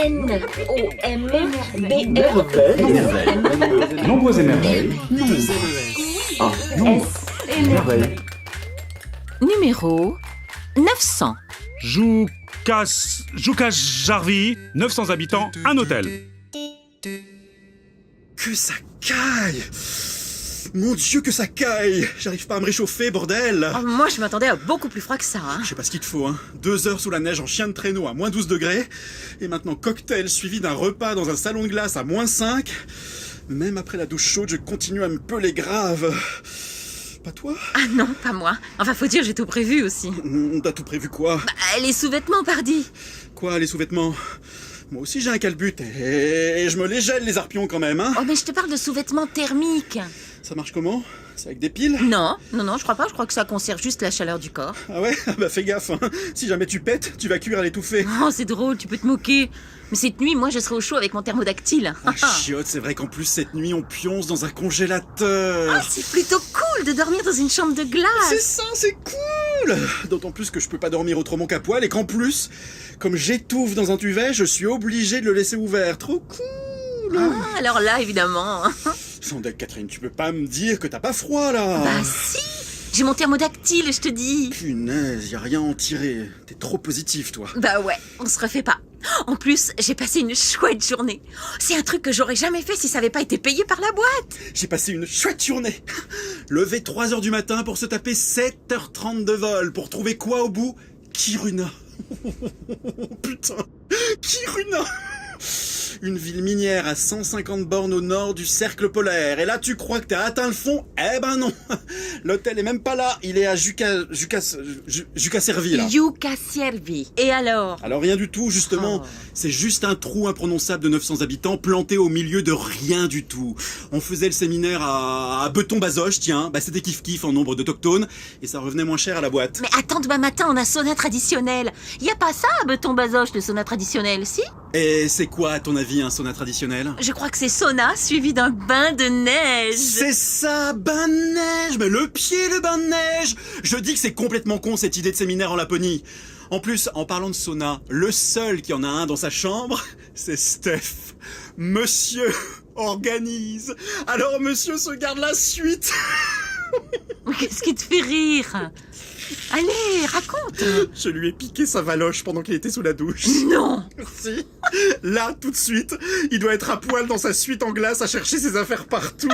N-O-M-B-E. Merveille. Nombreuses émerveilles. Ah, non. Merveille. Numéro 900. Joukas Jarvi, 900 habitants, un hôtel. Que ça caille! Mon Dieu, que ça caille! J'arrive pas à me réchauffer, bordel! Oh, moi, je m'attendais à beaucoup plus froid que ça. Hein. Je sais pas ce qu'il te faut, hein. 2 heures sous la neige en chien de traîneau à moins 12 degrés. Et maintenant cocktail suivi d'un repas dans un salon de glace à moins 5. Même après la douche chaude, je continue à me peler grave. Pas toi? Ah non, pas moi. Enfin, faut dire, j'ai tout prévu aussi. T'as tout prévu quoi? Les sous-vêtements, pardi. Quoi, les sous-vêtements? Moi aussi j'ai un calbut et je me les gèle les arpions quand même, hein. Oh, mais je te parle de sous-vêtements thermiques. Ça marche comment? C'est avec des piles? Non, je crois pas. Je crois que ça conserve juste la chaleur du corps. Ah ouais? Bah fais gaffe, hein. Si jamais tu pètes, tu vas cuire à l'étouffée. Oh, c'est drôle, tu peux te moquer. Mais cette nuit, moi, je serai au chaud avec mon thermodactyle. Ah chiotte, c'est vrai qu'en plus cette nuit on pionce dans un congélateur. Ah, c'est plutôt cool de dormir dans une chambre de glace. C'est ça, c'est cool. D'autant plus que je peux pas dormir autrement qu'à poil et qu'en plus, comme j'étouffe dans un duvet, je suis obligé de le laisser ouvert. Trop cool. Ah, alors là, évidemment. Sans deck, Catherine, tu peux pas me dire que t'as pas froid là. Bah si, j'ai mon thermodactyle, je te dis. Punaise, y a rien à en tirer. T'es trop positif, toi. Bah ouais, on se refait pas. En plus, j'ai passé une chouette journée. C'est un truc que j'aurais jamais fait si ça avait pas été payé par la boîte. J'ai passé une chouette journée. Levé 3h du matin pour se taper 7h30 de vol. Pour trouver quoi au bout? Kiruna. Putain, Kiruna. Une ville minière à 150 bornes au nord du cercle polaire. Et là, tu crois que t'as atteint le fond? Eh ben non. L'hôtel est même pas là. Il est à Jukaservi, là. Jukaservi. Et alors? Alors rien du tout, justement. Oh. C'est juste un trou imprononçable de 900 habitants planté au milieu de rien du tout. On faisait le séminaire à Beton-Bazoches, tiens. Bah c'était kiff-kiff en nombre d'autochtones. Et ça revenait moins cher à la boîte. Mais attends, demain matin, on a sauna traditionnel. Y a pas ça à Beton-Bazoches, le sauna traditionnel, si? Et c'est quoi, à ton avis, un sauna traditionnel? Je crois que c'est sauna suivi d'un bain de neige. C'est ça, bain de neige. Mais le pied, le bain de neige. Je dis que c'est complètement con cette idée de séminaire en Laponie. En plus, en parlant de sauna, le seul qui en a un dans sa chambre, c'est Steph. Monsieur organise. Alors monsieur se garde la suite. Mais qu'est-ce qui te fait rire? Allez, raconte. Je lui ai piqué sa valoche pendant qu'il était sous la douche. Non. Si. Là, tout de suite, il doit être à poil dans sa suite en glace à chercher ses affaires partout.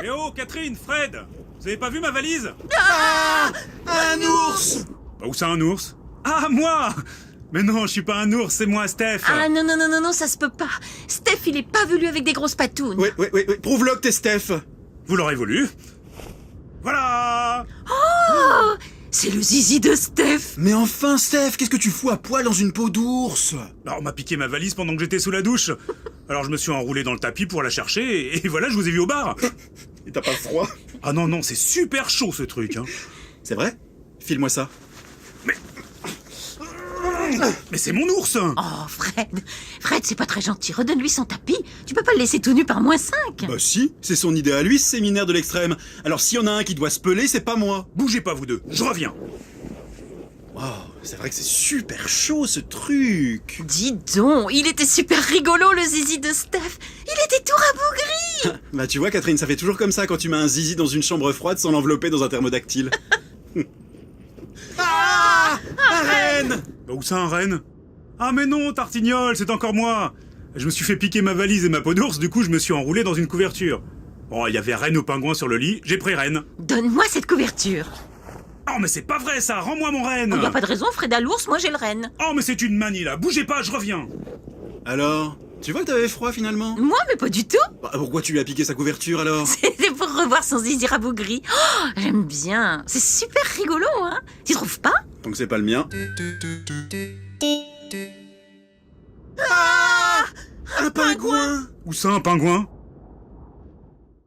Eh oh, Catherine, Fred, vous avez pas vu ma valise? Ah, un ours. Bah, où ça, un ours? Ah, moi! Mais non, je suis pas un ours, c'est moi, Steph. Ah non, ça se peut pas. Steph, il est pas velu avec des grosses patounes. Oui. Prouve-le que t'es Steph. Vous l'aurez voulu. Voilà! Oh, c'est le zizi de Steph. Mais enfin, Steph, qu'est-ce que tu fous à poil dans une peau d'ours? Alors, on m'a piqué ma valise pendant que j'étais sous la douche. Alors, je me suis enroulé dans le tapis pour la chercher, et voilà, je vous ai vu au bar. Et t'as pas froid? Ah non, c'est super chaud, ce truc, hein. C'est vrai? File-moi ça. Mais c'est mon ours! Oh, Fred, c'est pas très gentil. Redonne-lui son tapis. Tu peux pas le laisser tout nu par -5. Bah si, c'est son idée à lui, ce séminaire de l'extrême. Alors s'il y en a un qui doit se peler, c'est pas moi. Bougez pas, vous deux, je reviens. Waouh, c'est vrai que c'est super chaud, ce truc. Dis donc, il était super rigolo, le zizi de Steph. Il était tout rabougri. Bah tu vois, Catherine, ça fait toujours comme ça quand tu mets un zizi dans une chambre froide sans l'envelopper dans un thermodactyle. Ah, un renne. Bah où ça, un renne? Ah mais non, Tartignol, c'est encore moi. Je me suis fait piquer ma valise et ma peau d'ours, du coup je me suis enroulé dans une couverture. Bon, il y avait Reine au pingouin sur le lit, j'ai pris Reine. Donne-moi cette couverture. Oh mais c'est pas vrai ça, rends-moi mon renne. Y a pas de raison, Fred a l'ours, moi j'ai le renne. Oh mais c'est une manie là, bougez pas, je reviens. Alors, tu vois que t'avais froid finalement? Moi, mais pas du tout. Bah, pourquoi tu lui as piqué sa couverture alors? C'était pour revoir son zizi rabougri. Oh, j'aime bien. C'est super rigolo, hein. Tu trouves pas? Donc c'est pas le mien. Ah, Un pingouin. Où ça, un pingouin?